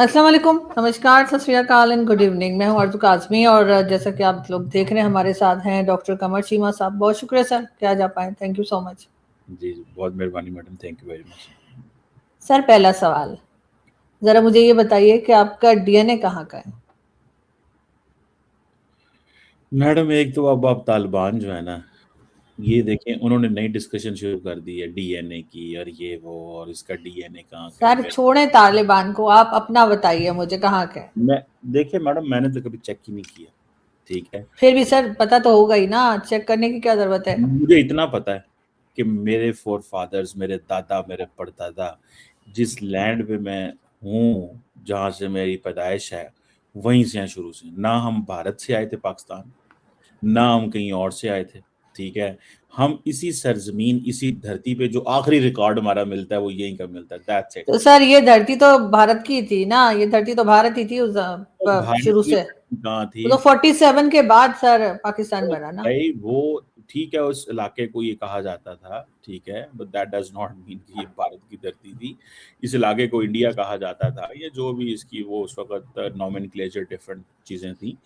अस्सलाम वालेकुम, नमस्कार, सत श्री अकाल एंड गुड इवनिंग। मैं हूँ आरज़ू काज़मी और जैसा कि आप लोग देख रहे हैं हमारे साथ हैं डॉक्टर कमर चीमा साहब। बहुत शुक्रिया सर कि आज आप आए। Thank you so much. जी, बहुत मेहरबानी madam, thank you very much. Sir पहला सवाल, ज़रा मुझे ये बताइए कि आपका डीएनए कहाँ का है? मैडम एक तो अब आप तालिबान जो है ना, ये देखें उन्होंने नई डिस्कशन शुरू कर दी है डीएनए की और ये वो और इसका डीएनए कहाँ का है। सर छोड़ें तालिबान को, आप अपना बताइए मुझे कहाँ का है। मैं देखिए मैडम, मैंने तो कभी चेक ही नहीं किया, ठीक है। फिर भी सर पता तो होगा ही ना, चेक करने की क्या ज़रूरत है। मुझे इतना पता है कि मेरे फोर फादर्स, मेरे दादा, मेरे परदादा, जिस लैंड पे मैं हूँ, जहाँ से मेरी पैदाइश है, वहीं से हैं शुरू से। ना हम भारत से आए थे पाकिस्तान, ना हम कहीं और से आए थे, ठीक है। हम इसी सरजमीन, इसी धरती पे जो आखिरी रिकॉर्ड हमारा मिलता है वो यहीं का मिलता है, दैट्स इट। तो सर ये धरती तो भारत की थी ना, ये धरती तो भारत ही थी उस तो भारत शुरू की से। कहाँ वो थी? तो 47 के बाद सर पाकिस्तान तो बना ना। भाई वो ठीक है, उस इलाके को ये कहा जाता था, ठीक है, but that does not mean कि ये भारत की धरती थी। इस इलाके को इंडिया कहा जाता था, ये जो भी इसकी वो उस वक्त नॉमेनक्लेचर डिफरेंट चीजें थी।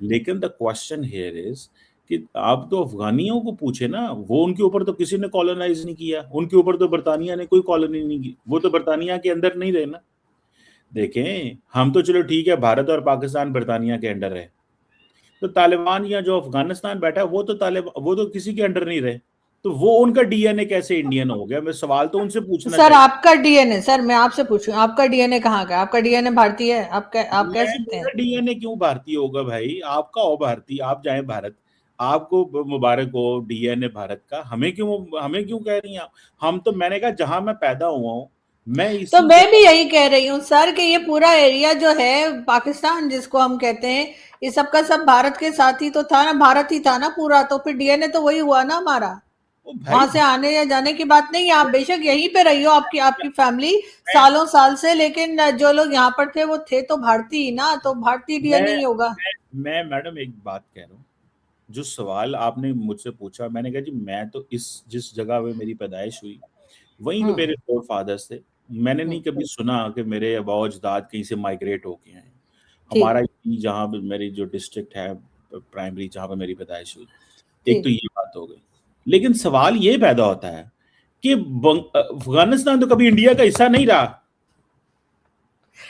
लेकिन द क्वेश्चन हियर इज कि आप तो अफगानियों को पूछे ना, वो उनके ऊपर तो किसी ने कॉलोनाइज नहीं किया, उनके ऊपर तो बरतानिया ने कोई कॉलोनी नहीं की, वो तो बरतानिया के अंदर नहीं रहे ना। देखें, हम तो चलो ठीक है, भारत और पाकिस्तान बरतानिया के अंडर है, तो तालिबान या जो अफगानिस्तान बैठा है वो तो वो तो किसी के अंडर नहीं रहे, तो वो उनका डीएनए कैसे इंडियन हो गया? मैं सवाल तो उनसे पूछना सर चाहिए। आपका डीएनए, सर मैं आपसे पूछूं आपका डीएनए कहाँ का है? आपका डीएनए भारतीय है? आप कह सकते मेरा हैं। डीएनए क्यों भारतीय होगा भाई? आपका हो भारतीय, आप जाए भारत, आपको मुबारक हो डीएनए भारत का। हमें क्यों कह रही हैं आप? हम तो, मैंने कहा जहां मैं पैदा हुआ हूँ, मैं तो इसी मैं भी जगह। यही कह रही हूँ सर कि ये पूरा एरिया जो है पाकिस्तान जिसको हम कहते हैं, ये सबका सब भारत के साथ ही तो था ना, भारत ही था ना पूरा, तो फिर डीएनए तो वही हुआ ना हमारा। ओ भाई, वहां से आने या जाने की बात नहीं है, आप बेशक यहीं पे रही हो, आपकी आपकी फैमिली मैं सालों साल से, लेकिन जो लोग यहाँ पर थे वो थे तो भारतीय ही ना, तो भारतीय डीएनए मैं ही होगा। मैं मैडम एक बात कह रहा हूँ। जो सवाल आपने मुझसे पूछा, मैंने कहा जी मैं तो इस जिस जगह पे मेरी पैदाइश हुई वहीं पे हम्म। मेरे फोर फादर्स थे। मैंने हम्म। नहीं कभी सुना कि मेरे अबाव अजदाद कहीं से माइग्रेट होके आए। ठीक। हमारा ये जहाँ पे मेरी जो डिस्ट्रिक्ट है प्राइमरी, जहाँ पे मेरी पैदाइश हुई, एक तो ठीक। ये बात हो गई। लेकिन सवाल ये पैदा होता है कि अफगानिस्तान तो कभी इंडिया का हिस्सा नहीं रहा।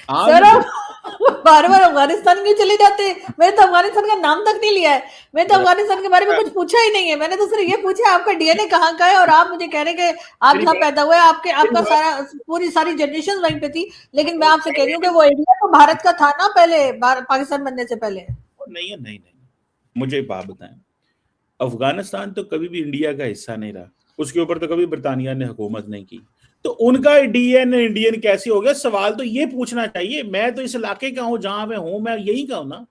आप सर जो आप बार बार अफगानिस्तान क्यों चले जाते हैं? मैंने तो अफगानिस्तान का नाम तक नहीं लिया है। मैं तो अफगानिस्तान के बारे में कुछ पूछा ही नहीं है। मैंने तो सिर्फ ये पूछा आपका डीएनए कहाँ का है, और आप मुझे कह रहे हैं कि आप मेरी जहाँ बात पैदा हुए आपके मेरी आपका बात सारा पूरी सारी जनरेशन वहीं पे थी। लेकिन मैं आपसे कह रही हूँ कि नहीं, वो एरिया तो भारत का था ना पहले, पाकिस्तान बनने से पहले। नहीं है, नहीं, नहीं। मुझे एक बात बताएं, अफगानिस्तान तो कभी भी इंडिया का हिस्सा नहीं रहा, उसके ऊपर तो कभी बरतानिया ने हुकूमत नहीं की, तो उनका डीएनए इंडियन कैसे हो गया? सवाल तो ये पूछना चाहिए। मैं तो इस इलाके का हूं, जहां मैं हूं, मैं यही का हूं ना।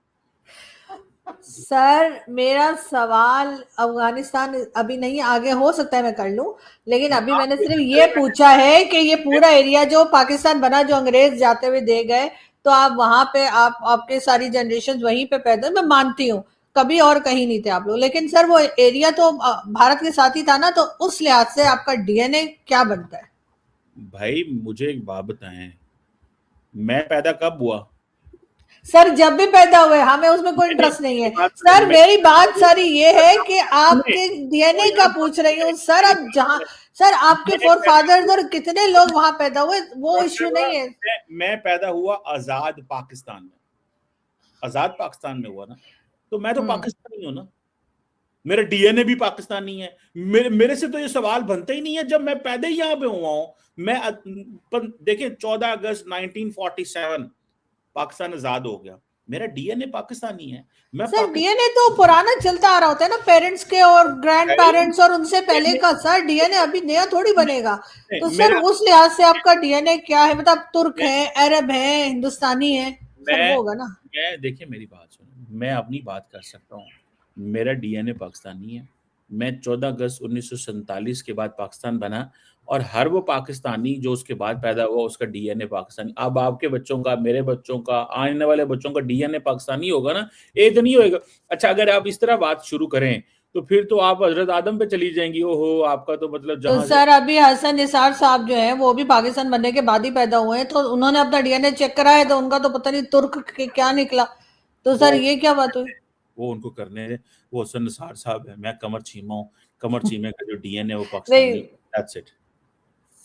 सर मेरा सवाल अफगानिस्तान अभी नहीं, आगे हो सकता है मैं कर लूं, लेकिन अभी आप मैंने सिर्फ ये मैं- पूछा है कि ये पूरा एरिया जो पाकिस्तान बना, जो अंग्रेज जाते हुए दे गए, तो आप वहां पे आप आपके सारी जनरेशन वहीं पे पैदा, मैं मानती हूँ कभी और कहीं नहीं थे आप लोग, लेकिन सर वो एरिया तो भारत के साथ ही था ना, तो उस लिहाज से आपका डीएनए क्या बनता है? भाई मुझे एक बात बताएं, मैं पैदा कब हुआ? सर जब भी पैदा हुए, हमें उसमें कोई मैंने इंटरेस्ट नहीं है। मेरी बात सुने, सर मेरी बात सारी ये है कि सुने, आपके डीएनए का पूछ रही हूँ सर, मेरी अब बात जहां सुने। सर आपके मैं फोर पैदा फादर्स और कितने लोग वहां पैदा हुए वो इश्यू हुआ नहीं है। मैं पैदा हुआ आजाद पाकिस्तान में, आजाद पाकिस्तान में हुआ ना, तो मैं तो हम्म। पाकिस्तानी हूं ना। मेरा डीएनए भी पाकिस्तानी है। मेरे से तो ये सवाल बनता ही नहीं है, जब मैं पैदा ही यहाँ पे हुआ हूँ। मैं देखिए 14 अगस्त 1947 पाकिस्तान आजाद हो गया, मेरा डीएनए पाकिस्तानी है। मैं सर पाकिस्तान डीएनए तो पुराना चलता आ रहा होता है ना, पेरेंट्स के और ग्रैंड पेरेंट्स और उनसे पहले डीएनए का। सर डीएनए अभी नया थोड़ी बनेगा। तो सर मेरा उस लिहाज से आपका डीएनए क्या है? मतलब तुर्क मैं है, अरब है, हिंदुस्तानी है, सर वो मैं होगा ना। मैं देखिए मेरी बात सुनो, मैं अपनी बात कर सकता हूँ। मेरा डीएनए पाकिस्तानी है। मैं 14 अगस्त 1947 के बाद पाकिस्तान बना, और हर वो पाकिस्तानी जो उसके बाद पैदा हुआ उसका डीएनए पाकिस्तानी। अब आपके बच्चों का, मेरे बच्चों का, आने वाले बच्चों का डीएनए पाकिस्तानी होगा ना, एक नहीं होएगा। अच्छा, अगर आप इस तरह बात शुरू करें तो फिर तो आप हजरत आदम पे चली जाएंगी। ओहो, आपका तो मतलब तो जहां से सर अभी हसन निसार साहब जो हैं वो भी पाकिस्तान बनने के बाद ही पैदा हुए हैं, तो उन्होंने अपना डीएनए चेक कराया तो उनका तो पता नहीं तुर्क के क्या निकला। तो सर वो ये क्या बात हुई? वो उनको करने दे। वो हसन निसार साहब है, मैं कमर चीमा हूँ। कमर चीमे का जो डीएनए वो पाकिस्तानी, नहीं दैट्स इट।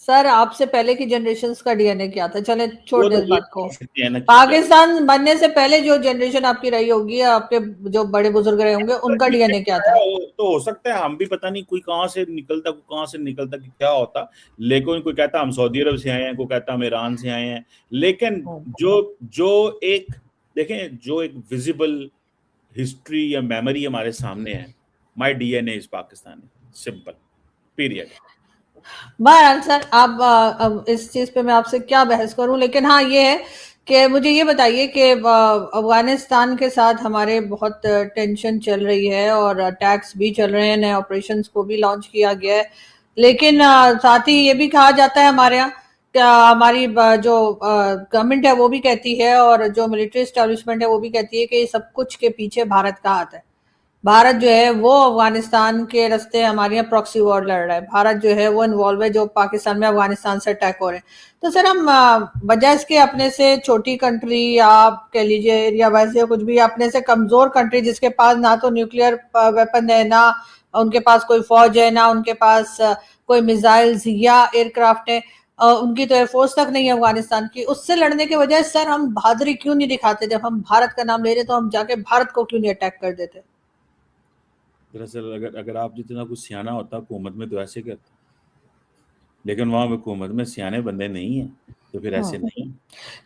सर, आपसे पहले की जनरेशंस का डीएनए क्या था? चले छोड़ वो दे तो इस ये बात को। कह सकते हैं ना कि क्या पाकिस्तान बनने से पहले जो जनरेशन आपकी रही होगी, आपके जो बड़े बुजुर्ग रहे होंगे, उनका डीएनए क्या था? तो हो सकता है हम भी पता नहीं कोई कहाँ से निकलता, कोई कहाँ से निकलता कि क्या होता। लेकिन कोई कहता हम सऊदी अरब से आए हैं, कोई कहता हम ईरान से आए हैं। लेकिन जो जो एक देखें, जो एक विजिबल हिस्ट्री या मेमोरी हमारे सामने है, my DNA is Pakistani, simple, period. बहरहाल सर, आप अब इस चीज पे मैं आपसे क्या बहस करूं, लेकिन हाँ ये है कि मुझे ये बताइए कि अफगानिस्तान के साथ हमारे बहुत टेंशन चल रही है और अटैक्स भी चल रहे हैं, नए ऑपरेशंस को भी लॉन्च किया गया है, लेकिन साथ ही ये भी कहा जाता है हमारे यहाँ, क्या हमारी जो गवर्नमेंट है वो भी कहती है और जो मिलिट्री एस्टेब्लिशमेंट है वो भी कहती है कि सब कुछ के पीछे भारत का हाथ है। भारत जो है वो अफगानिस्तान के रास्ते हमारे यहाँ प्रॉक्सी वॉर लड़ रहा है, भारत जो है वो इन्वॉल्व है जो पाकिस्तान में अफगानिस्तान से अटैक हो रहे हैं। तो सर हम बजाय इसके अपने से छोटी कंट्री या आप कह लीजिए एरिया वाइज या कुछ भी, अपने से कमजोर कंट्री जिसके पास ना तो न्यूक्लियर वेपन है, ना उनके पास कोई फौज है, ना उनके पास कोई मिसाइल्स या एयरक्राफ्ट है, उनकी तो एयरफोर्स तक नहीं है अफगानिस्तान की, उससे लड़ने के बजाय सर हम बहादुरी क्यों नहीं दिखाते? जब हम भारत का नाम ले रहे तो हम जाके भारत को क्यों नहीं अटैक कर देते? दरअसल अगर अगर आप जितना कुछ सियाना होता हुकूमत में तो ऐसे करते, लेकिन वहां हुकूमत में सियाने बंदे नहीं है, तो फिर ऐसे नहीं।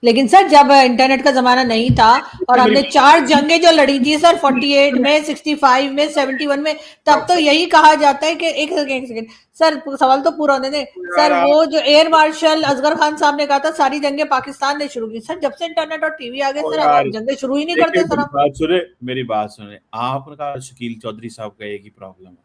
लेकिन सर जब इंटरनेट का जमाना नहीं था और मेरी हमने 4 जंगें जो लड़ी थी सर, 48 में, 65 में, 71 में, तब तो यही कहा जाता है कि एक सेकंड सर, सवाल तो पूरा होने दें यार सर। वो जो एयर मार्शल असगर खान साहब ने कहा था सारी जंगें पाकिस्तान ने शुरू की। सर जब से इंटरनेट और टीवी आ गए ओ सर, अब यार, आप जंगें शुरू ही नहीं देखिए करते सर हम। मेरी बात सुने। आपका शकील चौधरी साहब का एक ही प्रॉब्लम है,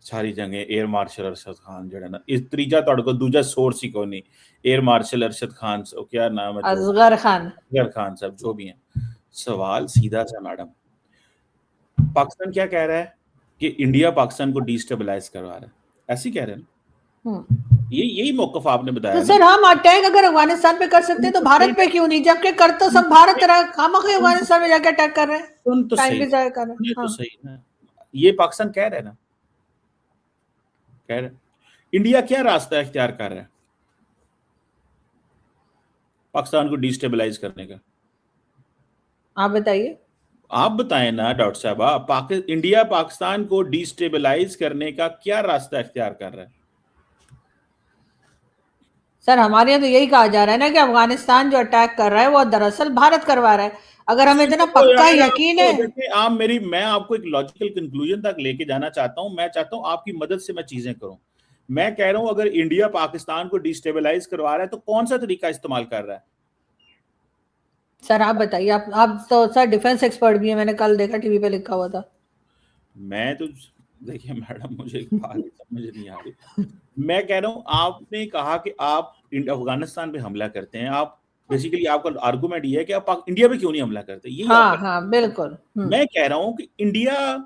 सारी जगह एयर मार्शल अरशद खान जो है ना, इस त्रीजा तोड़ को दूजा सोर्स ही को नहीं। एयर मार्शल अरशद खान, क्या नाम है जो, असगर खान। असगर खान साहब जो भी हैं। सवाल सीधा सा मैडम, पाकिस्तान क्या कह रहा है कि इंडिया पाकिस्तान को डिस्टेबलाइज करवा रहा है, ऐसे कह रहे हैं ना? यही मौकफ आपने तो बताया ना। सर हम अटैक अगर अफगानिस्तान पे कर सकते हैं तो भारत पे क्यों नहीं, जबकि कर तो सब भारत रहा, खामखा अफगानिस्तान में जाके अटैक कर रहे हैं, सुन तो टाइम सही, भी जाया कर रहे हैं। सुनिए तो हाँ सही ना। ये पाकिस्तान कह रहे हैं ना, कह रहे हैं। इंडिया क्या रास्ता इख्तियार कर रहा है पाकिस्तान को डिस्टेबलाइज करने का? आप बताइए। आप बताएं ना डॉक्टर साहब, इंडिया पाकिस्तान को डिस्टेबलाइज करने का क्या रास्ता इख्तियार कर रहा है? सर हमारे यहाँ तो यही कहा जा रहा है ना कि अफगानिस्तान जो अटैक कर रहा है वो दरअसल भारत करवा रहा है। अगर हमें इतना तो पक्का यार यकीन है। देखिए, मैं आपको एक लॉजिकल कंक्लूजन तक लेके जाना चाहता हूं। मैं चाहता हूं आपकी मदद से मैं चीजें करूं। मैं कह रहा हूं अगर इंडिया पाकिस्तान को डिस्टेबलाइज करवा रहा है तो कौन सा तरीका इस्तेमाल कर रहा है? सर आप बताइए, आप तो सर डिफेंस एक्सपर्ट भी है, मैंने कल देखा टीवी पे लिखा हुआ था। मैं तो देखिए मैडम, मुझे एक बात समझ नहीं आ रही। मैं कह रहा हूं, आपने कहा कि आप अफगानिस्तान पे हमला करते हैं, आप बेसिकली आपका आर्गुमेंट ये है कि आप इंडिया पे क्यों नहीं हमला करते, यही हाँ आप। हाँ बिल्कुल। मैं कह रहा हूं कि इंडिया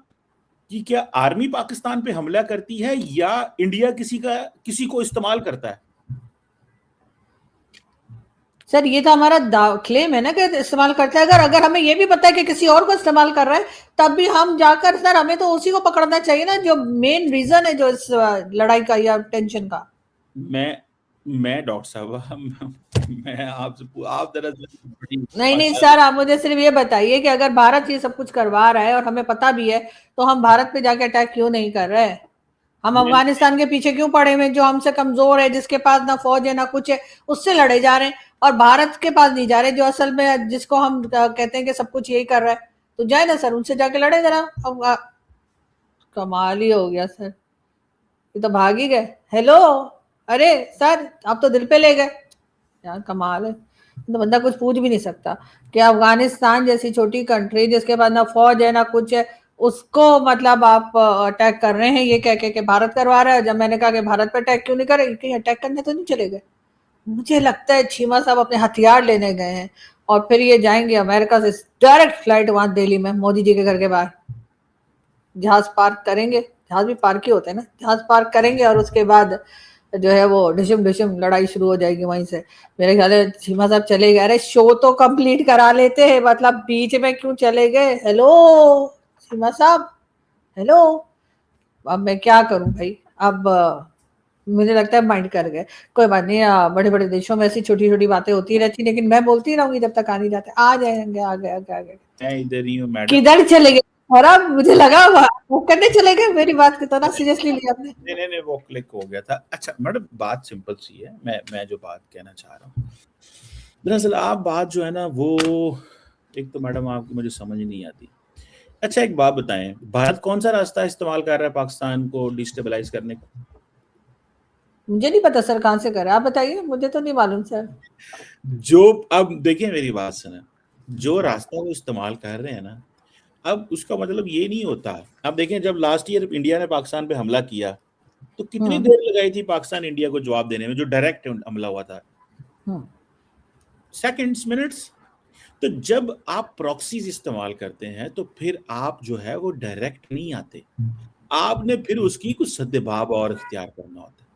की क्या आर्मी पाकिस्तान पे हमला करती है या इंडिया किसी को इस्तेमाल करता है? सर ये तो हमारा क्लेम है ना कि इस्तेमाल करता है। अगर अगर हमें ये भी पता है कि किसी और को इस्तेमाल कर रहा है, तब भी हम जाकर सर हमें तो उसी को पकड़ना चाहिए ना, जो मेन रीजन है जो इस लड़ाई का या टेंशन का। मैं डॉक्टर साहब मैं आपसे आप दरअसल नहीं नहीं सर, आप मुझे सिर्फ ये बताइए कि अगर भारत ये सब कुछ करवा रहा है और हमें पता भी है, तो हम भारत पे जाके अटैक क्यों नहीं कर रहे हैं? हम अफगानिस्तान के पीछे क्यों पड़े हुए, जो हमसे कमजोर है, जिसके पास ना फौज है ना कुछ है, उससे लड़े जा रहे हैं, और भारत के पास नहीं जा रहे, जो असल में जिसको हम कहते हैं कि सब कुछ यही कर रहा है। तो जाए ना सर, उनसे जाके लड़े जरा। कमाल ही हो गया सर, ये तो भाग ही गए। हेलो, अरे सर आप तो दिल पे ले गए यार, कमाल है। तो बंदा कुछ पूछ भी नहीं सकता कि अफगानिस्तान जैसी छोटी कंट्री जिसके पास ना फौज है ना कुछ है, उसको मतलब आप अटैक कर रहे हैं ये कह के भारत करवा रहा है। जब मैंने कहा कि भारत पे अटैक क्यों नहीं करे, कहीं अटैक करने तो नहीं चले गए? मुझे लगता है चीमा साहब अपने हथियार लेने गए हैं और फिर ये जाएंगे अमेरिका से डायरेक्ट फ्लाइट वहां दिल्ली में मोदी जी के घर के बाहर। जहाज पार्क करेंगे, जहाज भी पार्क ही होते हैं ना, जहाज पार्क करेंगे और उसके बाद जो है वो डिशम डिशम लड़ाई शुरू हो जाएगी वहीं से। मेरे ख्याल है चीमा साहब चले गए, अरे शो तो कंप्लीट करा लेते हैं, मतलब बीच में क्यों चले गए। हेलो चीमा साहब, हेलो। अब मैं क्या करूं भाई, अब मुझे लगता है माइंड कर गए। कोई बात नहीं, बड़े बड़े देशों में ऐसी छोटी छोटी बातें होती रहती, लेकिन मैं बोलती रहूंगी जब तक आ नहीं जाते। आ जाएंगे, आ गए, आ गए, आ गए। मैं इधर ही हूँ मैडम। किधर चले गए? और अब मुझे लगा वो करने चले गए, मेरी बात को तो ना सीरियसली लिया आपने। नहीं, वो क्लिक हो गया था। अच्छा मैडम, बात सिंपल सी है। मैं जो बात कहना चाह रहा हूँ, दरअसल आप बात जो है ना वो, एक तो मैडम आपकी मुझे समझ नहीं आती। अच्छा एक बात बताएं, भारत कौन सा रास्ता इस्तेमाल कर रहा है पाकिस्तान को डिस्टेबलाइज करने का? मुझे नहीं पता सर कहाँ से कर रहा है, आप बताइए, मुझे तो नहीं मालूम सर। जो, अब देखिए मेरी बात सुना, जो रास्ता वो इस्तेमाल कर रहे हैं ना, अब उसका मतलब ये नहीं होता। अब देखें, जब लास्ट ईयर इंडिया ने पाकिस्तान पे हमला किया तो कितनी हम्म, देर लगाई थी पाकिस्तान इंडिया को जवाब देने में, जो डायरेक्ट हमला हुआ था? हम्म, सेकंड्स, मिनट्स। तो जब आप प्रॉक्सीज इस्तेमाल करते हैं तो फिर आप जो है वो डायरेक्ट नहीं आते, आपने फिर उसकी कुछ सद्भाव और इख्तियार करना होता है,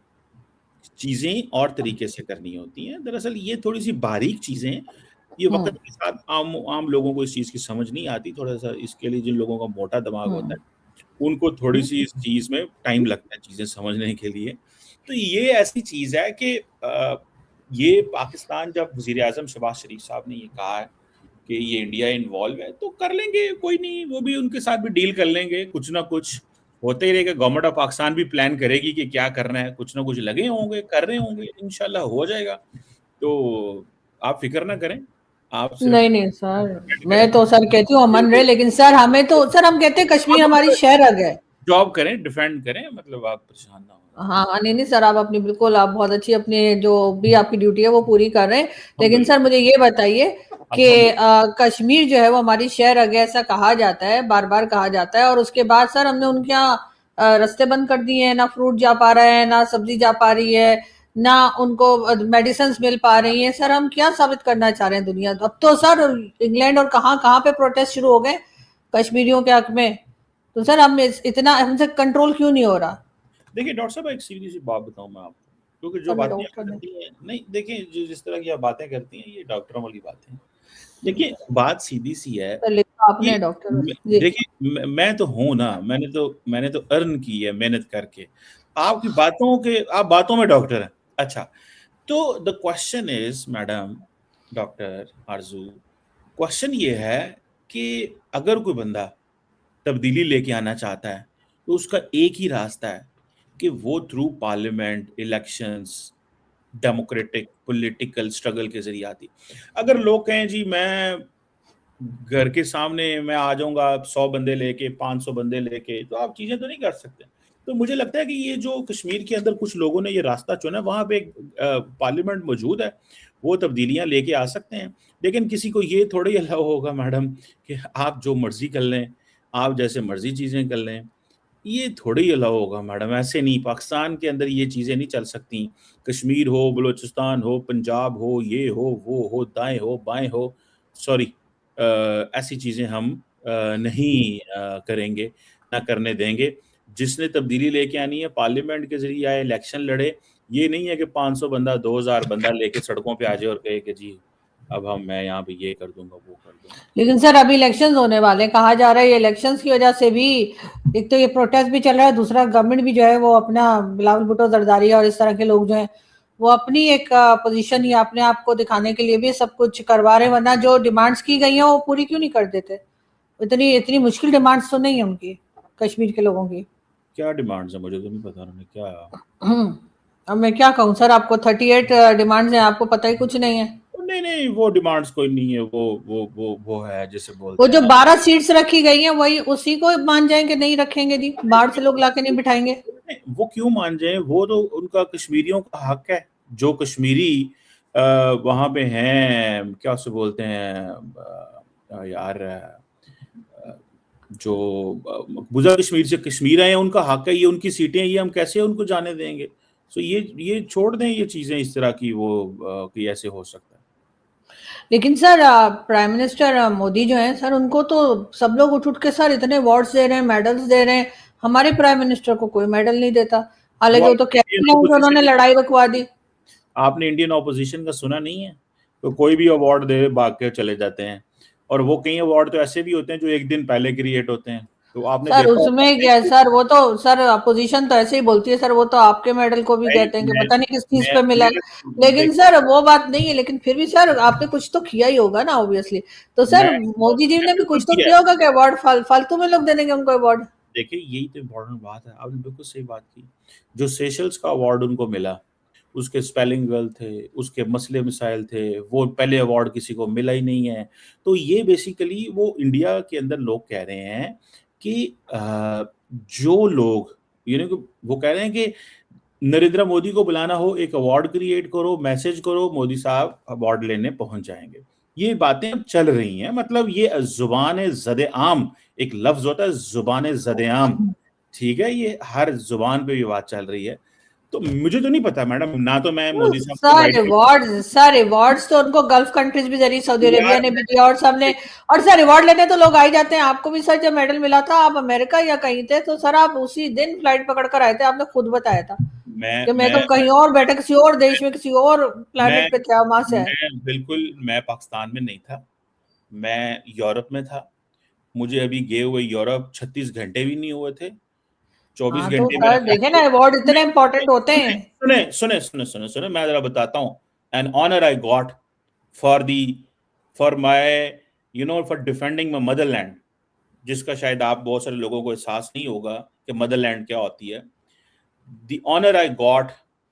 चीजें और तरीके से करनी होती हैं। दरअसल ये थोड़ी सी बारीक चीजें हैं, ये हम्म, वक्त के साथ आम आम लोगों को इस चीज की समझ नहीं आती। थोड़ा सा इसके लिए जिन लोगों का मोटा दिमाग होता हम्म, है उनको थोड़ी हम्म, सी इस चीज में टाइम लगता है चीजें समझने के लिए। तो ये ऐसी चीज है कि ये पाकिस्तान, जब वजीर आजम शहबाज शरीफ साहब ने ये कहा है कि ये इंडिया इन्वॉल्व है, तो कर लेंगे, कोई नहीं, वो भी उनके साथ भी डील कर लेंगे, कुछ ना कुछ होते ही रहेगा। गवर्नमेंट ऑफ पाकिस्तान भी प्लान करेगी कि क्या करना है, कुछ ना कुछ लगे होंगे, कर रहे होंगे, इंशाल्लाह हो जाएगा। तो आप फिक्र ना करें, आप सिर्फ नहीं नहीं सर, डिपेंड मैं तो सर कहती हूँ अमन रहे, करें, लेकिन सर हमें तो, सर हम कहते हैं कश्मीर हमारी शहर है। जॉब करें, डिफेंड करें, मतलब आप परेशान ना हो। हाँ हाँ, नहीं नहीं सर, आप अपनी बिल्कुल, आप बहुत अच्छी अपनी जो भी आपकी ड्यूटी है वो पूरी कर रहे हैं। लेकिन सर अल्हम्दुलिल्लाह, मुझे ये बताइए कि अल्हम्दुलिल्लाह। कश्मीर जो है वो हमारी शहर है ऐसा कहा जाता है, बार बार कहा जाता है, और उसके बाद सर हमने उनके यहाँ रास्ते बंद कर दिए हैं, ना फ्रूट जा पा रहा है, ना सब्जी जा पा रही है, ना उनको मेडिसिन मिल पा रही है। सर हम क्या साबित करना चाह रहे हैं दुनिया, अब तो सर इंग्लैंड और कहाँ कहाँ पे प्रोटेस्ट शुरू हो गए कश्मीरियों के हक में। तो सर हम इतना हमसे कंट्रोल क्यों नहीं हो रहा? देखिए डॉक्टर साहब, एक सीधी सी बात बताऊं मैं आपको, क्योंकि जो अरे बातें आप डॉक्टर ने, करती हैं, नहीं देखिए, जो जिस तरह की आप बातें करती हैं ये डॉक्टरों वाली बातें हैं। देखिए बात सीधी सी है तो लिखा आपने कि डॉक्टर जी। देखिए मैं तो हूं ना, मैंने तो अर्न की है मेहनत करके। आपकी बातों के, आप बातों में डॉक्टर हैं। अच्छा, तो the question is madam, doctor Aarzoo, question ये है कि अगर कोई बंदा तब्दीली लेके आना चाहता है तो उसका एक ही रास्ता है कि वो through parliament elections, democratic political struggle के जरिए आती। अगर लोग कहें जी मैं घर के सामने मैं आ जाऊंगा 100 बंदे लेके, 500 बंदे लेके, तो आप चीजें तो नहीं कर सकते। तो मुझे लगता है कि ये जो कश्मीर के अंदर कुछ लोगों ने ये रास्ता चुना, वहां पे एक पार्लियामेंट मौजूद है, वो तब्दीलियां लेके आ सकते हैं। लेकिन किसी को ये थोड़ी अलाउ होगा मैडम कि आप जो मर्जी कर लें, आप जैसे मर्जी चीजें कर लें, ये थोड़ी अलाउ होगा मैडम। ऐसे नहीं, पाकिस्तान के अंदर ये चीज़ें नहीं चल सकती। कश्मीर हो, बलूचिस्तान हो, पंजाब हो, ये हो, वो हो, दाएँ हो, बाएँ हो, सॉरी, ऐसी चीज़ें हम नहीं करेंगे, ना करने देंगे। जिसने तब्दीली लेके आनी है पार्लियामेंट के ज़रिए आए, इलेक्शन लड़े। ये नहीं है कि 500 बंदा, 2000 बंदा लेके सड़कों पे आ जाए और कहे कि जी अब मैं यहाँ पे ये कर दूंगा, वो कर दूंगा। लेकिन सर अभी इलेक्शंस होने वाले हैं, कहा जा रहा है ये इलेक्शंस की वजह से भी, एक तो ये प्रोटेस्ट भी चल रहा है, दूसरा गवर्नमेंट भी जो है वो अपना, बिलावल भुट्टो जरदारी और इस तरह के लोग जो हैं वो अपनी एक पोजीशन या अपने आप को दिखाने के लिए भी सब कुछ करवा रहे हैं, वरना जो डिमांड्स की गई हैं वो पूरी क्यों नहीं कर देते? इतनी इतनी मुश्किल डिमांड्स तो नहीं है उनकी, कश्मीर के लोगों की। क्या डिमांड्स है, मुझे तो नहीं पता उन्होंने क्या। अब मैं क्या कहूँ सर, आपको 38 डिमांड्स हैं, आपको पता ही कुछ नहीं है। नहीं नहीं, वो डिमांड्स कोई नहीं है, वो है जिसे वो बोलते हैं जो ना। 12 सीट्स रखी गई हैं वही उसी को मान जाएंगे, नहीं रखेंगे जी, बाहर से लोग लाके नहीं बिठाएंगे। वो क्यों मान जाए, वो तो उनका कश्मीरियों का हक है। जो कश्मीरी वहां पे हैं, क्या उसे बोलते हैं यार, जो मकबूजा कश्मीर से कश्मीर आए हैं, उनका हक है, ये उनकी सीटें, ये हम कैसे उनको जाने देंगे? सो ये छोड़ दें ये चीजें इस तरह की, वो कि ऐसे हो सकता है। लेकिन सर प्राइम मिनिस्टर मोदी जो है सर, उनको तो सब लोग उठ उठ के सर इतने अवार्ड्स दे रहे हैं, मेडल्स दे रहे हैं। हमारे प्राइम मिनिस्टर को कोई मेडल नहीं देता, वो हालांकि वो तो कहते इंडियन हैं कि उन्होंने ऑपोजिशन, लड़ाई रुकवा दी। आपने इंडियन ऑपोजिशन का सुना नहीं है? तो कोई भी अवार्ड दे भाग के चले जाते हैं, और वो कई अवार्ड तो ऐसे भी होते हैं जो एक दिन पहले क्रिएट होते हैं। तो आपने सर देखा होगा उसमें क्या है सर, वो तो सर अपोजिशन तो ऐसे ही बोलती है सर, वो तो आपके मेडल को भी भाई, कहते हैं कि मैं पता नहीं किस चीज मैं पे मिला है। मैं लेकिन देखो, सर वो बात नहीं है, लेकिन फिर भी सर आपने कुछ तो किया ही होगा ना ऑब्वियसली। तो मैं सर मोदी जी ने भी बिल्कुल कुछ तो किया है। किया होगा कि अवार्ड फालतू में लोग दे देंगे उनको अवार्ड। देखिए, यही तो इम्पोर्टेंट बात है, आपने बिल्कुल सही बात की। जो सेशल्स का अवार्ड उनको मिला, उसके स्पेलिंग गलत थे, उसके मसले मिसाइल थे, वो पहले अवार्ड किसी को मिला ही नहीं है। तो ये बेसिकली वो इंडिया के अंदर लोग कह रहे हैं कि जो लोग वो कह रहे हैं कि नरेंद्र मोदी को बुलाना हो, एक अवार्ड क्रिएट करो, मैसेज करो, मोदी साहब अवार्ड लेने पहुंच जाएंगे। ये बातें अब चल रही हैं, मतलब ये जुबान ज़द आम, एक लफ्ज होता है जुबान ज़द आम, ठीक है, ये हर जुबान पे ये बात चल रही है। तो मुझे तो नहीं पता मैडम, ना तो मैं मोदी साहब को sir right. Rewards, sir rewards तो उनको गल्फ कंट्रीज भी दे रही, सऊदी अरेबिया यार ने भी दिया और सबने। और सर रिवॉर्ड लेने तो लोग आ ही जाते हैं। आपको भी सर जब मेडल मिला था, आप अमेरिका या कहीं थे, तो सर आप उसी दिन फ्लाइट पकड़ कर आए थे, आपने खुद बताया था मैं कि मैं मैं तो कहीं और बैठे, किसी और देश में, किसी और मैं प्लेनेट पे था, वहां से आए। मैं बिल्कुल, मैं पाकिस्तान में नहीं था, मैं यूरोप में था। मुझे अभी गए हुए यूरोप 36 घंटे भी नहीं हुए थे। 24 हाँ तो घंटे मेरा सर देखे ना, फ्लाइट। अवार्ड इतने इंपॉर्टेंट होते हैं। सुने, मैं जरा बताता हूँ। An honour I got for the for my for defending my motherland, जिसका शायद आप बहुत सारे लोगों को एहसास नहीं होगा कि मदरलैंड क्या होती है। दी ऑनर आई गॉट,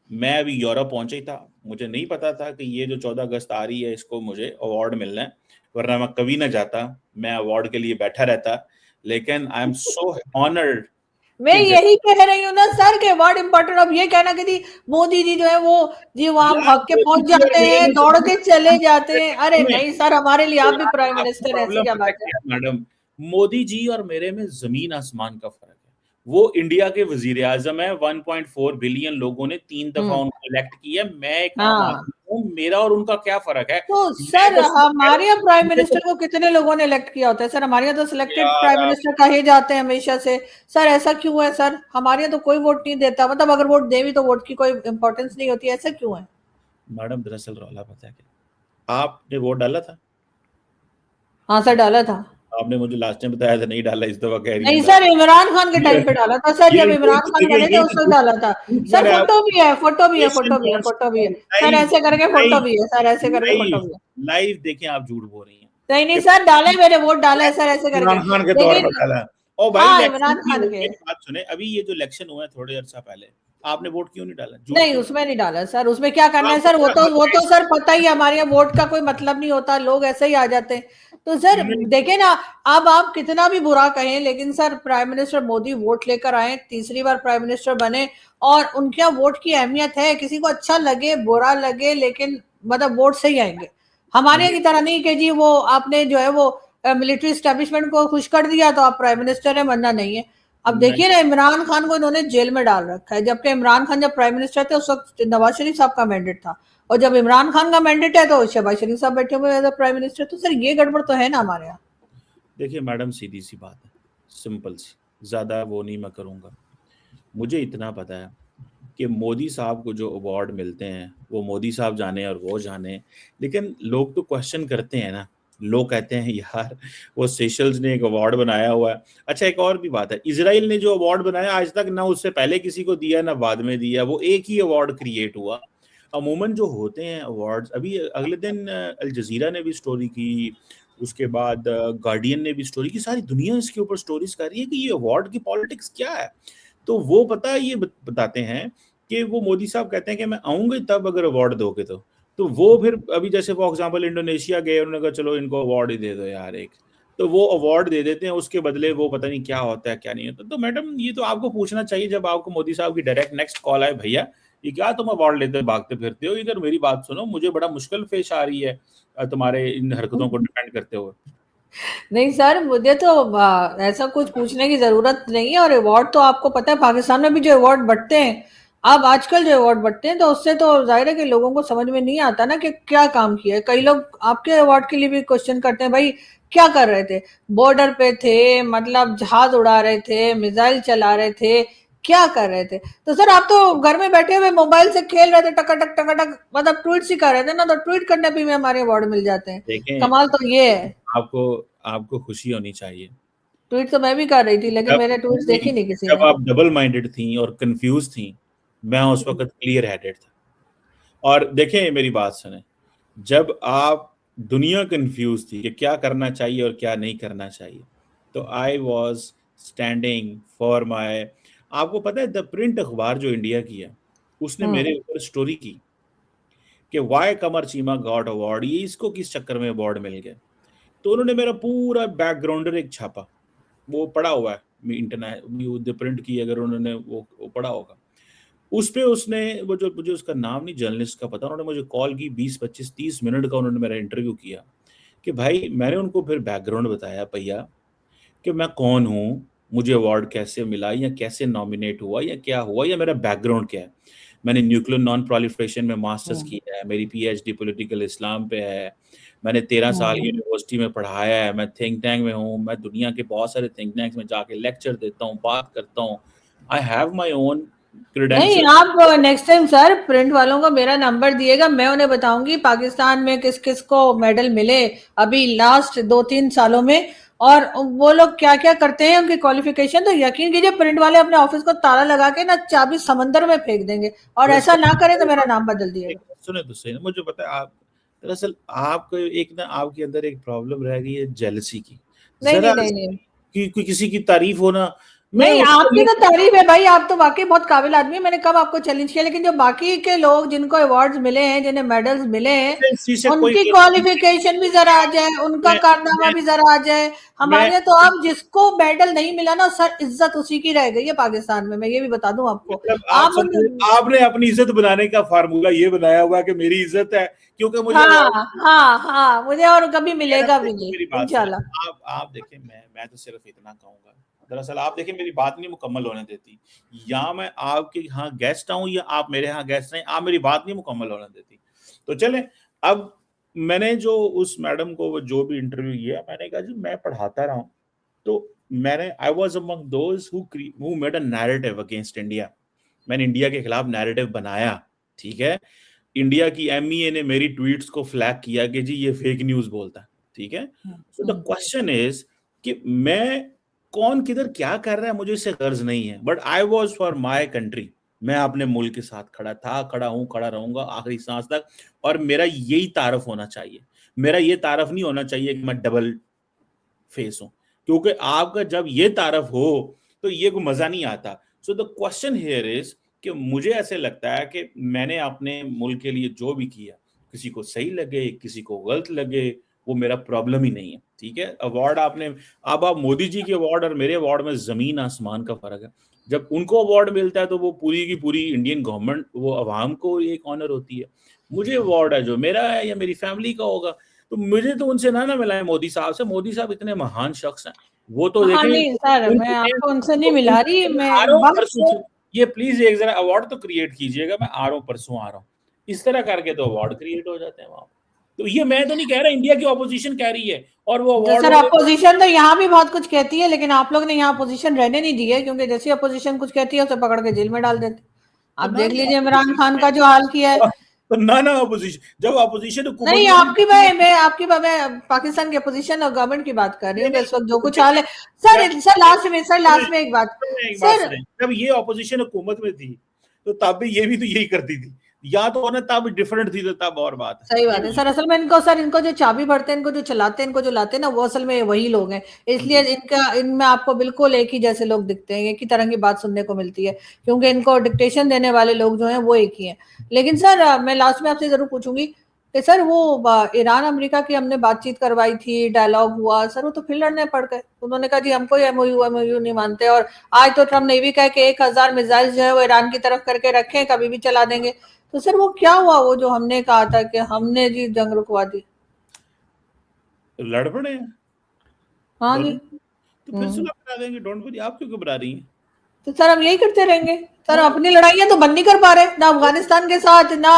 मैं अभी यूरोप पहुंचा ही था, मुझे नहीं पता था कि ये जो 14 अगस्त आ रही है इसको मुझे अवार्ड मिलना है, वरना मैं कभी ना जाता, मैं अवार्ड के लिए बैठा रहता। लेकिन आई एम सो ऑनर्ड मैं कि यही कह रही हूँ ना सर के अवार्ड इम्पोर्टेंट। अब ये कहना कि जी मोदी जी जो है वो जी वहां यार, भाग के मोदी पहुंच जी और जाते मेरे हैं, में दौड़ के चले जाते हैं, अरे सुने, नहीं सर, हमारे लिए आप भी यार प्राइम आपको मिनिस्टर हैं, ऐसी प्रॉब्लम क्या पता है बात है। क्या है मैडम? मोदी जी और मेरे में जमीन आसमान का फर्क है। वो इंडिया के वजीर आजम है, 1.4 बिलियन लोगों ने 3 दफा हम्म। उनको इलेक्ट किया। मैं एक आम हाँ आदमी हूँ, मेरा और उनका क्या फर्क है? तो मैं सर तो सिर्फ कह रहा हमारे यहाँ प्राइम हूँ, मिनिस्टर को कितने लोगों ने इलेक्ट किया होता है सर? हमारे यहाँ तो सिलेक्टेड यार प्राइम मिनिस्टर कहे जाते हैं हमेशा से। सर ऐसा क्यों है सर? हमारे यहाँ तो कोई वोट नहीं देता, मतलब अगर वोट दे भी तो वोट की कोई इंपॉर्टेंस नहीं होती, ऐसा क्यों है? मैडम, दरअसल रौला पता है क्या, आपने वोट डाला था? हाँ सर डाला था। आपने मुझे लास्ट टाइम बताया था नहीं डाला, इस दफा कह रही नहीं हैं सर, डाला। इमरान खान के टाइम पे डाला था सर, ये जब यही इमरान तो खान देखिए, बने थे यही उस तो वक्त डाला था। झूठ सर मैंने फोटो आपको, भी है, फोटो भी है, नेशन फोटो भी है, वॉन्ट्स फोटो भी है। सर लाइव, ऐसे करके फोटो लाइव, भी है, सर ऐसे करके फोटो लाइव, भी है। लाइव देखें, आप झूठ बोल रही हैं नहीं नहीं कि सर डाले, मेरे वोट डाले है सर ऐसे करके। इमरान खान के तौर पर लेकिन डाला। और भाई हाँ इलेक्शन इमरान की खान के। मेरी बात सुने, अभी ये जो इलेक्शन हुआ है थोड़े अरसा पहले, आपने वोट क्यों नहीं डाला? झूठ नहीं क्यों? उसमें नहीं डाला सर, उसमें क्या करना है आपको सर? वो क्या तो हक वो है तो इस सर पता ही है, हमारे यहाँ वोट का कोई मतलब नहीं होता, लोग ऐसे ही आ जाते हैं। तो सर नहीं, देखे ना, अब आप कितना भी बुरा कहें, लेकिन sir prime minister Modi vote लेकर आए, तीसरी बार प्राइम मिनिस्टर बने, और उनके यहाँ वोट की अहमियत है। किसी को अच्छा लगे बुरा लगे, लेकिन मतलब वोट से ही आएंगे। हमारे यहाँ मुझे की तरह नहीं कि जी वो आपने जो है वो मिलिट्री स्टैब्लिशमेंट को खुश कर दिया तो आप प्राइम मिनिस्टर है, बनना नहीं है। अब नहीं, देखिए ना, इमरान खान को इन्होंने जेल में डाल रखा है, जबकि इमरान खान जब प्राइम मिनिस्टर थे उस वक्त नवाज शरीफ साहब का मैंडेट था, और जब इमरान खान का मैंडेट है तो शहबाज शरीफ साहब बैठे हुए एज प्राइम मिनिस्टर। तो सर ये गड़बड़ तो है ना हमारे यहाँ। देखिए मैडम, सीधी सी बात है, सिंपल सी, ज्यादा वो नहीं मैं करूंगा। मुझे इतना पता है कि मोदी साहब को जो अवार्ड मिलते हैं वो मोदी साहब जाने और वो जाने, लेकिन लोग तो क्वेश्चन करते हैं ना। लोग कहते हैं यार, वो सेशल्स ने एक अवार्ड बनाया हुआ है। अच्छा, एक और भी बात है, इसराइल ने जो अवार्ड बनाया आज तक ना उससे पहले किसी को दिया ना बाद में दिया, वो एक ही अवार्ड क्रिएट हुआ। अमूमन जो होते हैं अवार्ड्स, अभी अगले दिन अल जजीरा ने भी स्टोरी की, उसके बाद गार्डियन ने भी स्टोरी की, सारी दुनिया इसके ऊपर स्टोरीज कर रही है कि ये अवार्ड की पॉलिटिक्स क्या है। तो वो पता है, ये बताते हैं कि वो मोदी साहब कहते हैं कि मैं आऊंगा तब अगर अवार्ड दोगे तो वो फिर अभी जैसे फॉर एग्जांपल इंडोनेशिया गए, उन्होंने कहा चलो इनको अवार्ड ही दे दो यार एक, तो वो अवार्ड दे देते हैं, उसके बदले वो पता नहीं क्या होता है क्या नहीं होता। तो मैडम, ये तो आपको पूछना चाहिए जब आपको मोदी साहब की डायरेक्ट नेक्स्ट कॉल आए, भैया ये क्या तुम अवार्ड लेते भागते फिरते हो, इधर मेरी बात सुनो, मुझे बड़ा मुश्किल पेश आ रही है तुम्हारे इन हरकतों को डिपेंड करते हुए। नहीं सर, मुझे तो ऐसा कुछ पूछने की जरूरत नहीं है। और अवार्ड तो आपको पता है, पाकिस्तान में भी जो अवार्ड बंटते हैं अब आजकल जो अवार्ड बढ़ते हैं तो उससे तो जाहिर है कि लोगों को समझ में नहीं आता ना कि क्या काम किया है। कई लोग आपके अवार्ड के लिए भी क्वेश्चन करते हैं, भाई क्या कर रहे थे, बॉर्डर पे थे, मतलब जहाज उड़ा रहे थे, मिसाइल चला रहे थे, क्या कर रहे थे? तो सर आप तो घर में बैठे हुए मोबाइल से खेल रहे थे, टकाटक टकाटक, मतलब ट्वीट ही कर रहे थे ना, तो ट्वीट करने पे भी हमारे अवार्ड मिल जाते हैं। देखें, कमाल तो ये है। आपको आपको खुशी होनी चाहिए। ट्वीट तो मैं भी कर रही थी, लेकिन जब मेरे ट्वीट देखी नहीं किसी जब ने। आप डबल माइंडेड थी और कंफ्यूज थी, मैं उस वक्त क्लियर हेडेड था। और देखें, मेरी बात सुने, जब आप दुनिया कंफ्यूज थी कि क्या करना चाहिए और क्या नहीं करना चाहिए, तो I was standing for my. आपको पता है, द प्रिंट अखबार जो इंडिया की है, उसने हम्म। मेरे ऊपर स्टोरी की कि वाई कमर चीमा गॉट अवार्ड, ये इसको किस चक्कर में अवार्ड मिल गया। तो उन्होंने मेरा पूरा बैकग्राउंडर एक छापा, वो पड़ा हुआ है इंटरनेट प्रिंट की, अगर उन्होंने वो पढ़ा होगा। उस पे उसने वो जो मुझे उसका नाम नहीं जर्नलिस्ट का पता, उन्होंने मुझे कॉल की, 20 25 30 मिनट का उन्होंने मेरा इंटरव्यू किया। कि भाई, मैंने उनको फिर बैकग्राउंड बताया भैया कि मैं कौन हूँ, मुझे अवार्ड कैसे मिला, या कैसे नॉमिनेट हुआ, या क्या हुआ, या मेरा बैकग्राउंड क्या है। मैंने न्यूक्लियर नॉन प्रोलिफरेशन में मास्टर्स हम्म। किया है, मेरी पीएचडी पॉलिटिकल इस्लाम पे है, मैंने 13 साल हम्म। यूनिवर्सिटी में पढ़ाया है, मैं थिंक टैंक में हूँ, मैं दुनिया के बहुत सारे थिंक टैंक्स में जाके लेक्चर देता हूँ, बात करता हूँ। आई हैव माई ओन नहीं, क्रेडेंशियल। आप नेक्स्ट टाइम सर प्रिंट वालों को मेरा नंबर दिएगा, मैं उन्हें बताऊंगी पाकिस्तान में किस किस को मेडल मिले अभी लास्ट 2-3 सालों में, और वो लोग क्या क्या करते हैं, उनकी क्वालिफिकेशन। तो यकीन कीजिए प्रिंट वाले अपने ऑफिस को ताला लगा के ना चाबी समंदर में फेंक देंगे, और ऐसा ना करें तो मेरा नाम बदल दिएगा। सुने तो सही ना, मुझे पता है आप, दरअसल आपको एक ना, आपके अंदर एक प्रॉब्लम रह गई है जेलसी की। नहीं जरा नहीं नहीं नहीं। कोई किसी की तारीफ होना, मैं नहीं, उसके आपकी लिए तो तारीफ है भाई, आप तो वाकई बहुत काबिल आदमी है, मैंने कब आपको चैलेंज किया, लेकिन जो बाकी के लोग जिनको अवार्ड्स मिले हैं, जिन्हें मेडल्स मिले हैं, इस चीज से कोई उनकी क्वालिफिकेशन भी जरा आ जाए, उनका मैं कारनामा मैं भी जरा आ जाए। मैं हमारे यहाँ तो अब जिसको मेडल नहीं मिला ना सर, इज्जत उसी की रह गई है पाकिस्तान में, मैं ये भी बता दूं आपको। मतलब आप आप समझे, आपने अपनी इज्जत बनाने का फार्मूला ये बनाया हुआ कि मेरी इज्जत है क्योंकि मुझे हाँ अवार्ड। हाँ हाँ, मुझे और कभी मिलेगा भी देखिए नहीं मेरी बात सुने, इंशाल्लाह। आप देखिए, मैं तो सिर्फ इतना कहूंगा। दरअसल आप देखिए, मेरी बात नहीं मुकम्मल होने देती। या मैं आपके यहाँ गेस्ट आऊं या आप मेरे यहाँ गेस्ट नहीं, आप मेरी बात नहीं मुकम्मल होने देती। तो चले, अब मैंने जो उस मैडम को जो भी इंटरव्यू किया, मैंने कहा जी मैं पढ़ाता रहा हूँ। तो मैंने I was among those who made a narrative against India. मैंने इंडिया के खिलाफ नैरेटिव बनाया, ठीक है। इंडिया की एमईए ने मेरी ट्वीट्स को फ्लैग किया कि जी ये फेक न्यूज बोलता है, ठीक है। सो द क्वेश्चन इज कि मैं कौन किधर क्या कर रहा है, मुझे इससे गर्ज नहीं है, but I was for my country. मैं अपने मुल्क के साथ खड़ा था, खड़ा हूं, खड़ा रहूंगा आखिरी सांस तक। और मेरा यही तारफ होना चाहिए, मेरा ये तारफ नहीं होना चाहिए कि मैं डबल फेस हूं। क्योंकि आपका जब ये तारफ हो तो ये कोई मजा नहीं आता। So the question here is कि मुझे ऐसे लगता है कि मैंने अपने मुल्क के लिए जो भी किया, किसी को सही लगे किसी को गलत लगे, वो मेरा प्रॉब्लम ही नहीं है, ठीक है। अवार्ड आपने, अब आप मोदी जी के अवार्ड और मेरे अवार्ड में जमीन आसमान का फर्क है। जब उनको अवार्ड मिलता है तो वो पूरी की पूरी इंडियन गवर्नमेंट, वो अवाम को एक ऑनर होती है। मुझे अवार्ड है जो मेरा है या मेरी फैमिली का होगा, तो मुझे तो उनसे ना मिला है मोदी साहब से। मोदी साहब इतने महान शख्स हैं, वो तो हाँ देखें नहीं सर, मैं आपको उनसे नहीं मिला रही, मैं आ रहा हूँ बात परसों, ये प्लीज एक जरा अवार्ड तो क्रिएट कीजिएगा, मैं आ रहा हूँ परसों आ रहा हूँ, इस तरह करके तो अवार्ड क्रिएट हो जाते हैं वहां। तो ये मैं तो नहीं कह रहा, इंडिया की ऑपोजिशन कह रही है, और वो तो अवार्ड सर वाले। अपोजिशन तो यहाँ भी बहुत कुछ कहती है, लेकिन आप लोग ने यहाँ अपोजिशन रहने नहीं दी है, क्योंकि जैसी अपोजिशन कुछ कहती है उसे पकड़ के जेल में डाल देते। तो आप ना देख ना लीजिए इमरान खान opposition का जो हाल किया है। तो ना अपोजिशन, जब अपोजिशन हुकूमत नहीं, में आपकी होगी। मैं पाकिस्तान की अपोजिशन और गवर्नमेंट की बात कर रही नहीं हूँ कि नहीं, इस वक्त जो तो कुछ हाल है। जब सर लास्ट में एक बात। एक बात सर सुने, जब ये ऑपोजिशन हुकूमत में थी तो तब भी ये भी तो यही करती थी, या तो ना तब डिफरेंट थी, तो तब और बात है। सही ये बात है सर, मुझे असल में इनको जो चाबी भरते हैं, इनको जो चलाते हैं, इनको जो लाते हैं ना, वो असल में वही लोग हैं। इसलिए जी। इनमें आपको बिल्कुल एक ही जैसे लोग दिखते हैं, एक ही तरह की बात सुनने को मिलती है, क्योंकि इनको डिक्टेशन देने वाले लोग जो हैं वो एक ही हैं। लेकिन सर मैं लास्ट में आपसे जरूर पूछूंगी कि सर वो ईरान अमेरिका की हमने बातचीत करवाई थी, डायलॉग हुआ सर, वो तो फिर लड़ने पड़ गए। उन्होंने कहा जी हमको एमओयू नहीं मानते, और आज तो ट्रम्प ने भी कहा कि 1,000 मिसाइल जो है वो ईरान की तरफ करके रखें, कभी भी चला देंगे। तो सर वो क्या हुआ, वो जो हमने कहा था कि हमने जी जंग रुकवा दी? लड़ पड़े हैं हाँ जी। दोनों, तो फिर सुलह करा देंगे, डोंट वरी, आप क्यों घबरा रही हैं। तो सर हम यही करते रहेंगे? सर अपनी लड़ाइयां तो बंद नहीं कर पा रहे, ना अफगानिस्तान के साथ, ना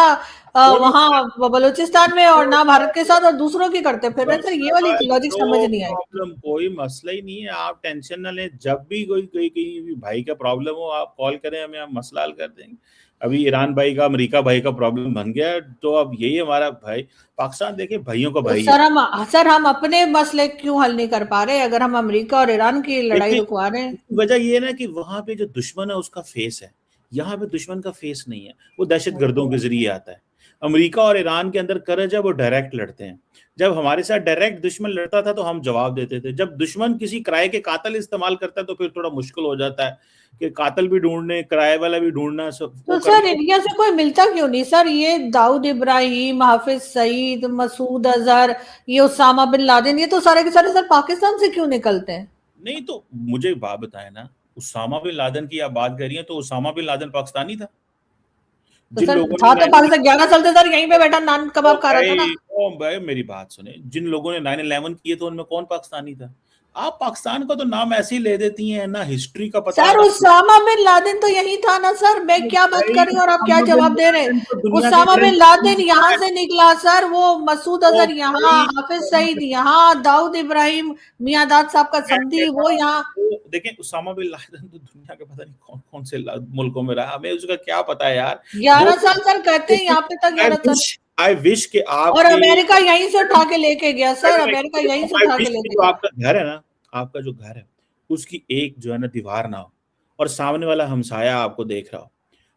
वहां बलूचिस्तान में, और ना भारत के साथ, और दूसरों की करते फिर रहे। सर ये वाली लॉजिक समझ नो नहीं आई। प्रॉब्लम, कोई मसला ही नहीं है, आप टेंशन ना लें। जब भी कोई कोई कहीं भी भाई का प्रॉब्लम हो, आप कॉल करें हमें, हम मसला हल कर देंगे। अभी ईरान भाई का, अमेरिका भाई का प्रॉब्लम बन गया, तो अब यही हमारा भाई पाकिस्तान, देखिए भाइयों का तो भाई है। सर हम अपने मसले क्यों हल नहीं कर पा रहे, अगर हम अमेरिका और ईरान की लड़ाई देखिए रुकवा रहे हैं? वजह ये है ना कि वहां पे जो दुश्मन है उसका फेस है, यहाँ पे दुश्मन का फेस नहीं है, वो दहशत गर्दों के जरिए आता है। अमेरिका और ईरान के अंदर करज है, वो डायरेक्ट लड़ते हैं। जब हमारे साथ डायरेक्ट दुश्मन लड़ता था तो हम जवाब देते थे। जब दुश्मन किसी किराए के कातिल इस्तेमाल करता है तो फिर थोड़ा मुश्किल हो जाता है कि कातिल भी ढूंढने, किराए वाला भी ढूंढना, सब वो तो सर करना। इंडिया से कोई मिलता क्यों नहीं सर? ये दाऊद इब्राहिम, हाफिज सईद, मसूद अजहर, ये उसामा बिन लादेन, ये तो सारे के सारे सर पाकिस्तान से क्यों निकलते हैं? नहीं तो मुझे एक बात बताए ना, उसामा बिन लादेन की आप बात कर रही हैं, तो उसामा बिन लादेन पाकिस्तानी था। तो जिन सर लोगों था ने तो पाकिस्तान, 11 साल से सर यहीं पे बैठा नान ओ कबाब खा रहा था ना। भाई, ओ भाई मेरी बात सुने, जिन लोगों ने 9/11 किए तो उनमें कौन पाकिस्तानी था? आप पाकिस्तान का तो नाम ऐसे ही ले देती हैं ना, हिस्ट्री का पता है सर ना। उसामा बिन लादेन तो यही था ना सर, मैं क्या बात भाई कर रही हूँ और आप क्या उसामा बिन जवाब दे रहे हैं? लादेन तो दुनिया के उसामा बिन लादेन करंट यहाँ है। से निकला सर, वो मसूद ओ अजहर यहाँ, भाई, हाफिज सईद यहाँ, दाऊद इब्राहिम मियांदाद साहब का मैं समधी कहता वो हूँ, यहाँ। तो देखें उसामा बिन लादेन तो दुनिया के पता नहीं कौन कौन से मुल्कों में रहा, हमें उसका क्या पता है यार। वो 11 साल सर कहते हैं यहाँ पे था, 11 साल। आई विश कि और आपके, अमेरिका यहीं से उठा के लेके गया सर, अमेरिका यहीं से आई उठा के विश कि लेके जो गया। आपका घर है ना, आपका जो घर है, उसकी एक जो है ना दीवार ना हो, और सामने वाला हमसाया आपको देख रहा हो।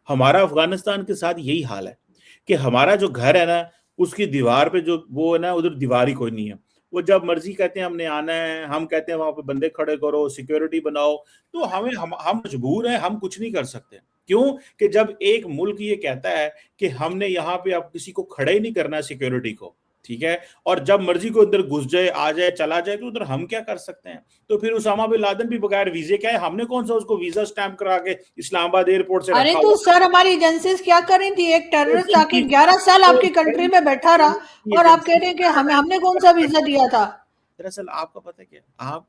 हमारा अफगानिस्तान के साथ यही हाल है कि हमारा जो घर है ना, उसकी दीवार पे जो वो है ना, उधर दीवार ही कोई नहीं है। वो जब मर्जी कहते हैं हमने आना है, हम कहते हैं वहां पे बंदे खड़े करो, सिक्योरिटी बनाओ, तो हम मजबूर हैं, हम कुछ नहीं कर सकते। क्यों? कि जब एक मुल्क ये कहता है कि हमने यहाँ पे अब किसी को खड़े ही नहीं करना सिक्योरिटी को, ठीक है, और जब मर्जी को अंदर घुस जाए, आ जाए, चला जाए, तो उधर हम क्या कर सकते हैं? तो फिर उसामा बिन लादेन भी बगैर वीजे क्या है, हमने कौन सा उसको वीजा स्टैंप करा के इस्लामाबाद एयरपोर्ट से अरे रखा तो हुआ सर हमारी एजेंसीज क्या कर रही थी? एक टेररिस्ट आके था? 11 साल तो आपकी कंट्री में बैठा रहा और आप कह रहे हैं कि हमने कौन सा वीजा दिया था? दरअसल आपका पता है क्या, आप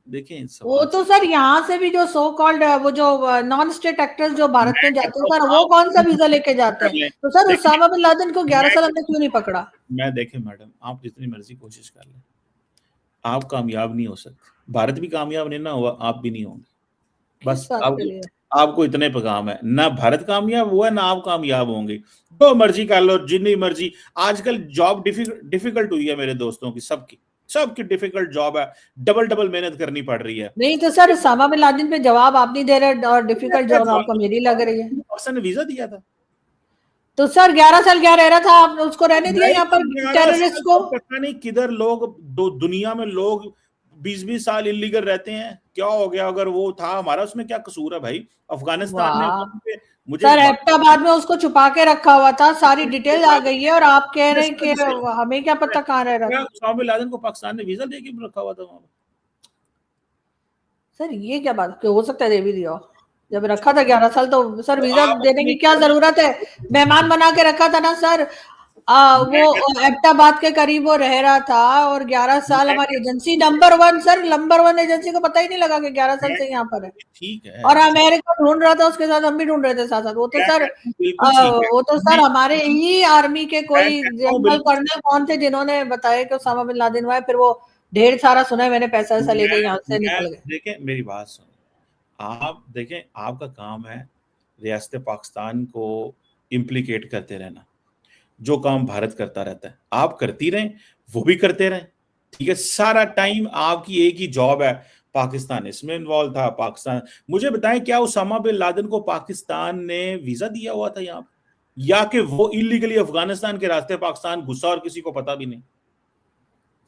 देखें वो सवाल तो सर यहाँ से भी जो सो कॉल्ड वो जो नॉन स्टेट एक्टर्स जो भारत मैं में जाते कहता हैं हूँ सर, वो आप कौन सा अपनी वीजा लेके जाते कर हैं? लें। तो सर देखिए उसामा बिन लादेन को 11 साल मैं हमने क्यों नहीं पकड़ा? मैं देखें मैडम, आप जितनी मर्जी कोशिश कर लें, आप कामयाब नहीं हो सकते। भारत भी कामयाब नहीं ना हुआ, आप भी नहीं होंगे। किस बस बात के आपको लिए? आपको इतने पैगाम है, ना भारत कामयाब हुआ ना आप कामयाब होंगे। जो मर्जी कर लो, जितनी मर्जी। आजकल जॉब डिफिकल्ट हुई है मेरे दोस्तों की, सबकी सबकी डिफिकल्ट जॉब है, डबल डबल मेहनत करनी पड़ रही है। नहीं तो सर उसामा बिन लादेन पे जवाब आप नहीं दे रहे, और डिफिकल्ट जॉब आपको मेरी लग रही है। पाकिस्तान ने वीजा दिया था। तो सर 11 साल क्या रह रहा था, आपने उसको रहने दिया नहीं यहाँ तो पर 11 साल टेररिस्ट को? तो पता नहीं किधर लोग, दुनिया में लोग 20-20 साल इलीगल रहते हैं। क्या हो गया अगर वो था, हमारा उसमें क्या कसूर है भाई? अफगानिस्तान ने वाह वहां पे, मुझे सर, एक बात, एबटाबाद में उसको छुपा के रखा हुआ था, सारी डिटेल आ गई है, और आप कह रहे हैं कि हमें क्या पता कहाँ रह रहा था? उसामा बिन लादेन को पाकिस्तान ने वीजा दे के रखा हुआ था वहां सर ये क्या बात, हो सकता है दे भी दिया हो। जब रखा था 11 साल तो सर पे। तो वीजा आप देने अपनी की क्या जरूरत है? मेहमान बना के रखा था ना सर। वो मैं एबटाबाद के करीब वो रह रहा था, और 11 साल मैं हमारी agency number one sir, number one agency को पता ही नहीं लगा कि 11 साल मैं से यहाँ पर है। ठीक है, और अमेरिका ढूंढ रहा था उसके साथ, हम भी ढूंढ रहे थे साथ साथ। मैं कहता हूँ बिल्कुल ठीक है। वो तो सर मैं हमारे ही आर्मी के मैं कोई कहता हूँ जनरल बिल्कुल ठीक कर्नल कौन थे जिन्होंने बताया कि उसामा बिन लादेन हुआ है, फिर वो ढेर सारा सुना है मैंने, पैसा वैसा है। लेके यहाँ से निकल गए। देखें मेरी बात सुन, आप देखें, आपका काम है रियासत पाकिस्तान को इम्प्लीकेट करते रहना। जो काम भारत करता रहता है आप करती रहें, वो भी करते रहें, ठीक है। सारा टाइम आपकी एक ही जॉब है, पाकिस्तान इसमें इन्वॉल्व था, पाकिस्तान। मुझे बताएं, क्या उसामा बिन लादेन को पाकिस्तान ने वीजा दिया हुआ था यहाँ, या कि वो इलीगली अफगानिस्तान के रास्ते पाकिस्तान घुसा और किसी को पता भी नहीं?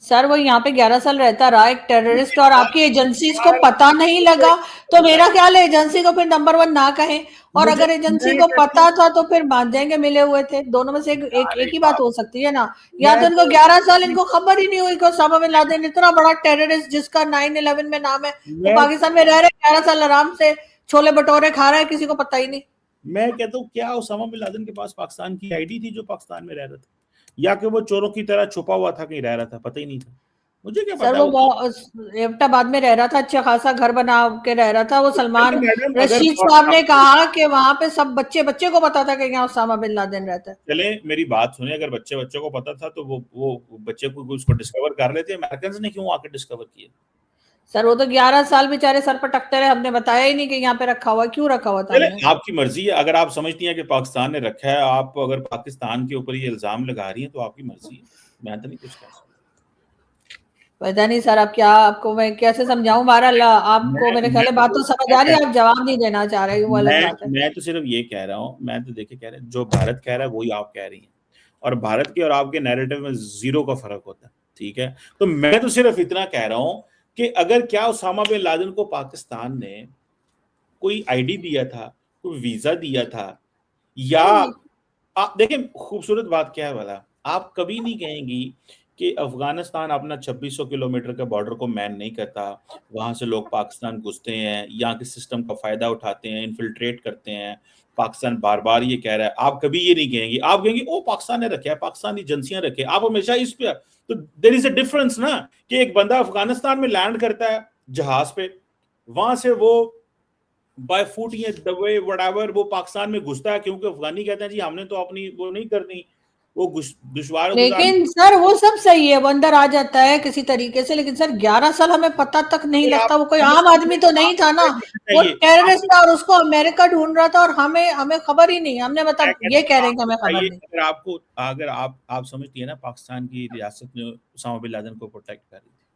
सर वो यहाँ पे 11 साल रहता रहा, एक टेररिस्ट, और आपकी एजेंसीज को पता नहीं लगा। तो मेरा ख्याल है एजेंसी को फिर नंबर वन ना कहें, और मुझे अगर एजेंसी मैं को कहता पता हूँ था तो फिर मान जाएंगे मिले हुए थे। दोनों में से यार एक एक ही बात बात, हो सकती है ना। या मैं तो इनको तो 11 साल इनको खबर ही नहीं हुई कि ओसामा बिन लादेन इतना बड़ा टेररिस्ट जिसका 9/11 में नाम है, वो मैं पाकिस्तान में रह रहे 11 साल आराम से छोले भटूरे खा रहा है, किसी को पता ही नहीं। मैं कहता हूँ, क्या उसामा बिन लादेन के पास पाकिस्तान की आईडी थी जो पाकिस्तान में रह रहा था, या कि वो चोरों की तरह छुपा हुआ था, कहीं रह रहा था, पता ही नहीं था? मुझे क्या सर पता वो एबटाबाद में रह रहा था, अच्छा खासा घर बना के रह रहा था वो। सलमान मैडम अगर रशीद साहब ने कहा कि वहां पे सब बच्चे को पता था कि यहाँ उसामा बिन लादेन रहता है। चले मेरी बात सुनिए, अगर बच्चे को पता था तो वो बच्चे को उसको डिस्कवर कर लेते, अमेरिकन ने क्यों आके डिस्कवर किया? सर वो तो 11 साल बेचारे सर पटकते रहे, हमने बताया ही नहीं कि यहाँ पे रखा हुआ, क्यों रखा हुआ था चले हमने। आपकी मर्जी है, अगर आप समझती हैं कि पाकिस्तान ने रखा है, आप अगर पाकिस्तान के ऊपर ये इल्जाम लगा रही हैं तो आपकी मर्जी है, मैं तो नहीं कुछ कह सकता। पता नहीं सर, अब क्या आपको मैं कैसे समझाऊं, बहरहाल आपको मेरे ख्याल बात तो समझ आ रही है, आप जवाब नहीं देना चाह रहे, वो अलग बात है। मैं तो सिर्फ ये कह रहा हूँ, मैं तो देखिए कह रहा जो भारत कह रहा है वही आप कह रही हैं, और भारत के और आपके नैरेटिव में जीरो का फर्क होता है, ठीक है? तो मैं तो सिर्फ इतना कह रहा हूँ कि अगर क्या उसामा बिन लादेन को पाकिस्तान ने कोई आईडी दिया था, कोई वीजा दिया था, या आप देखें खूबसूरत बात क्या है वाला, आप कभी नहीं कहेंगी कि अफगानिस्तान अपना 2600 किलोमीटर के बॉर्डर को मैन नहीं करता, वहां से लोग पाकिस्तान घुसते हैं, यहाँ के सिस्टम का फायदा उठाते हैं, इन्फिल्ट्रेट करते हैं, पाकिस्तान बार बार ये कह रहा है, आप कभी ये नहीं कहेंगी, आप कहेंगी ओ पाकिस्तान ने रखा है, पाकिस्तानी एजेंसियां रखे, आप हमेशा इस पे। तो देर इज अ डिफरेंस ना, कि एक बंदा अफगानिस्तान में लैंड करता है जहाज पे, वहां से वो बाय फुट या दबे वटावर वो पाकिस्तान में घुसता है, क्योंकि अफगानी कहते हैं जी हमने तो अपनी वो नहीं करनी, वो दुश्वार लेकिन सर वो सब सही है, वो अंदर आ जाता है किसी तरीके से, लेकिन सर 11 साल हमें पता तक नहीं लगता, वो कोई आम आदमी तो नहीं था ना, वो टेररिस्ट था और उसको अमेरिका ढूंढ रहा था और हमें हमें खबर ही नहीं, हमने मतलब ये कह रहे हैं कि हमें खबर नहीं। अगर आपको अगर आप समझती है ना पाकिस्तान की रियासत ने उसामा बिन लादेन को प्रोटेक्ट कर रही थी,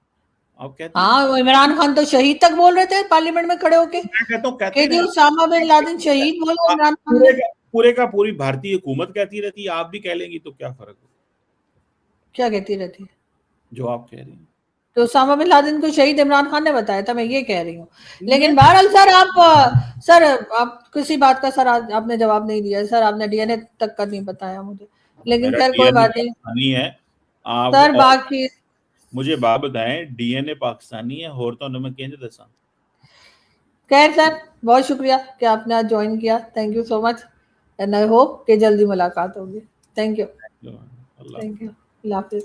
आप कहती है हाँ, इमरान खान तो शहीद तक बोल रहे थे पार्लियामेंट में खड़े होके, मैं कहता हूँ कहते कि जी रहे, उसामा बिन लादेन शहीद बोला इमरान खान ने। पूरे का पूरी भारतीय हुकूमत कहती रहती है, आप भी कह लेंगी तो क्या फर्क हो? क्या कहती रहती है? जो आप कह रही हैं तो उसामा बिन लादेन को शहीद इमरान खान ने बताया था, मैं ये कह रही हूँ। मैं लेकिन बहरहाल सर आप किसी बात का सर आपने जवाब नहीं दिया सर, आपने डीएनए तक का नहीं बताया मुझे, लेकिन मेरा खैर कोई डीएनए बात नहीं पाकिस्तानी है, आप सर। और बाकी मुझे बात बताएं, डीएनए पाकिस्तानी है और तो मैं केंद्र दसा। खैर सर, बहुत शुक्रिया कि आपने आज ज्वाइन किया, thank you so much, and I hope कि जल्दी मुलाकात होगी। Thank you, Allah thank you, Allah Hafiz.